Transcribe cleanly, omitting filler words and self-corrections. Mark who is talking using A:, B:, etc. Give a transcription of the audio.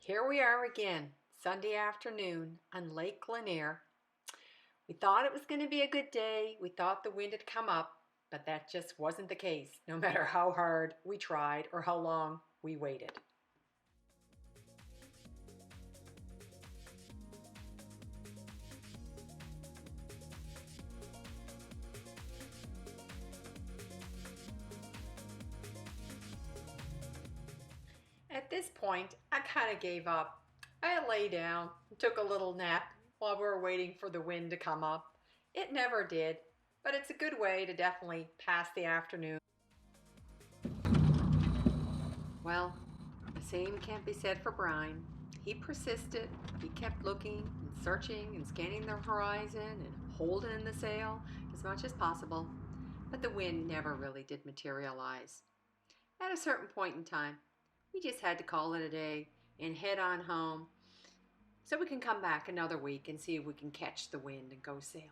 A: Here we are again, Sunday afternoon on Lake Lanier. We thought it was going to be a good day. We thought the wind had come up, but that just wasn't the case, no matter how hard we tried or how long we waited. At this point, I kind of gave up. I lay down and took a little nap while we were waiting for the wind to come up. It never did, but it's a good way to definitely pass the afternoon. Well, the same can't be said for Brian. He persisted. He kept looking and searching and scanning the horizon and holding in the sail as much as possible, but the wind never really did materialize. At a certain point in time, we just had to call it a day and head on home so we can come back another week and see if we can catch the wind and go sailing.